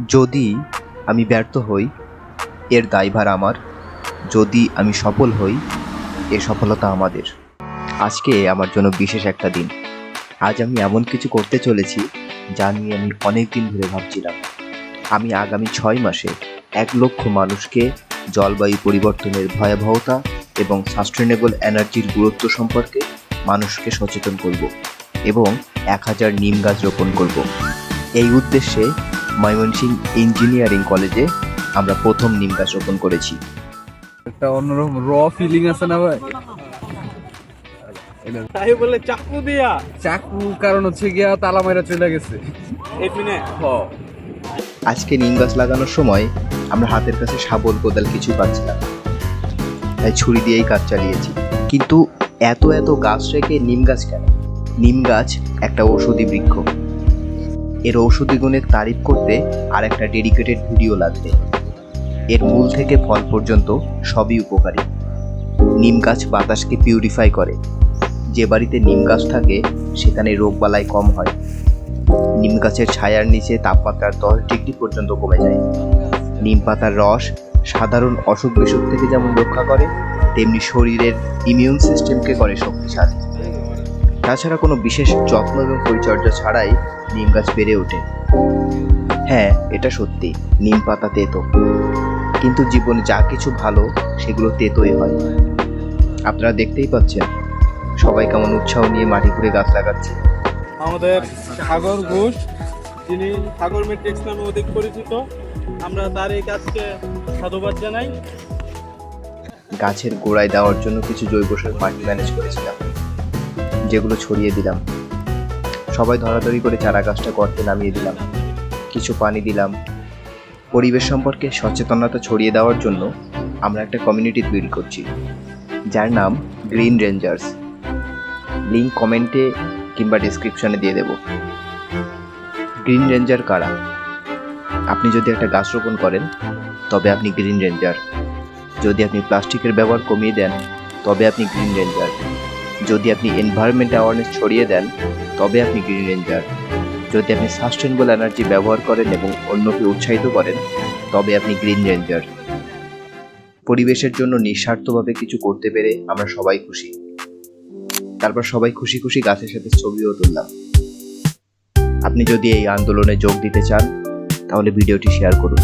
যদি আমি ব্যর্থ হই, এর দায়ভার আমার। যদি আমি সফল হই, এর সফলতা আমাদের। আজকে আমার জন্য বিশেষ একটা দিন। আজ আমি এমন কিছু করতে চলেছি যা নিয়ে আমি অনেক দিন ধরে ভাবছিলাম। আমি আগামী 6 মাসে 1 লক্ষ মানুষকে জলবায়ু পরিবর্তনের ভয়াবহতা এবং সাস্টেনেবল এনার্জির গুরুত্ব সম্পর্কে মানুষকে সচেতন করব এবং 1000 নিম গাছ রোপণ করব। এই উদ্দেশ্যে ময়মনসিংহ ইঞ্জিনিয়ারিং কলেজে আমরা প্রথম নিম গাছ রোপণ করেছি। একটা অন্যরকম ফিলিং আছে না ভাই? তাই বলে চাকু দিয়া চাকু কারণ হচ্ছে গিয়া তালা মাইরা চলে গেছে। আজকে নিম গাছ লাগানোর সময় আমরা হাতের কাছে শাবল কোদাল কিছু পাচ্ছিলাম, তাই ছুরি দিয়েই কাজ চালিয়েছি। কিন্তু এত এত গাছ রেখে নিম গাছ কেন? নিম গাছ একটা ঔষধি বৃক্ষ। এর ঔষধি গুণের তারিফ করতে আর একটা ডেডিকেটেড ভিডিও লাগবে। এর মূল থেকে ফল পর্যন্ত সবই উপকারী। নিম গাছ বাতাসকে পিউরিফাই করে। যে বাড়িতে নিম গাছ থাকে সেখানে রোগবালাই কম হয়। নিম গাছের ছায়ার নিচে তাপমাত্রা 10 ডিগ্রি পর্যন্ত কমে যায়। নিম পাতার রস সাধারণ অসুখ বিসুখ থেকে যেমন রক্ষা করে, তেমনি শরীরের ইমিউন সিস্টেমকে করে শক্তিশালী। তাছাড়া কোনো বিশেষ যত্ন এবং পরিচর্যা ছাড়াই নিম গাছ বেড়ে ওঠে। হ্যাঁ, এটা সত্যি, নিম পাতা তেতো, কিন্তু জীবনে যা কিছু ভালো সেগুলো তেতোই হয়। আপনারা দেখতেই পাচ্ছেন সবাই কেমন উৎসাহ নিয়ে মাটি খুঁড়ে গাছ লাগাচ্ছে। আমাদের সাগর ঘোষ, যিনি সাগর মেট্রিক্স নামে অধিক পরিচিত, আমরা তার এই কাজকে সাধুবাদ জানাই। গাছের গোড়ায় দেওয়ার জন্য কিছু জৈব সার মাটি ম্যানেজ করেছিলাম, যেগুলো ছড়িয়ে দিলাম। সবাই ধরাধরি করে চারা গাছটা গর্তে নামিয়ে দিলাম, কিছু পানি দিলাম। পরিবেশ সম্পর্কে সচেতনতা ছড়িয়ে দেওয়ার জন্য আমরা একটা কমিউনিটি তৈরি করছি, যার নাম গ্রিন রেঞ্জার্স। লিঙ্ক কমেন্টে কিংবা ডেসক্রিপশনে দিয়ে দেব। গ্রিন রেঞ্জার কারা? আপনি যদি একটা গাছ রোপণ করেন তবে আপনি গ্রিন রেঞ্জার। যদি আপনি প্লাস্টিকের ব্যবহার কমিয়ে দেন তবে আপনি গ্রিন রেঞ্জার। যদি আপনি এনভায়রনমেন্ট অ্যাওয়ারনেস ছড়িয়ে দেন তবে আপনি গ্রিন রেঞ্জার। যদি আপনি সাস্টেনেবল এনার্জি ব্যবহার করেন এবং অন্যকে উৎসাহিত করেন তবে আপনি গ্রিন রেঞ্জার। পরিবেশের জন্য নিঃস্বার্থভাবে কিছু করতে পেরে আমরা সবাই খুশি। তারপর সবাই খুশি খুশি গাছের সাথে ছবিও তুললাম। আপনি যদি এই আন্দোলনে যোগ দিতে চান তাহলে ভিডিওটি শেয়ার করুন।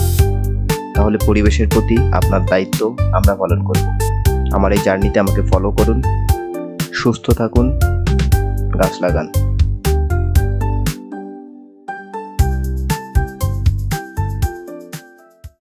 তাহলে পরিবেশের প্রতি আপনার দায়িত্ব আমরা পালন করব। আমার এই জার্নিতে আমাকে ফলো করুন। সুস্থ থাকুন, গাছ লাগান।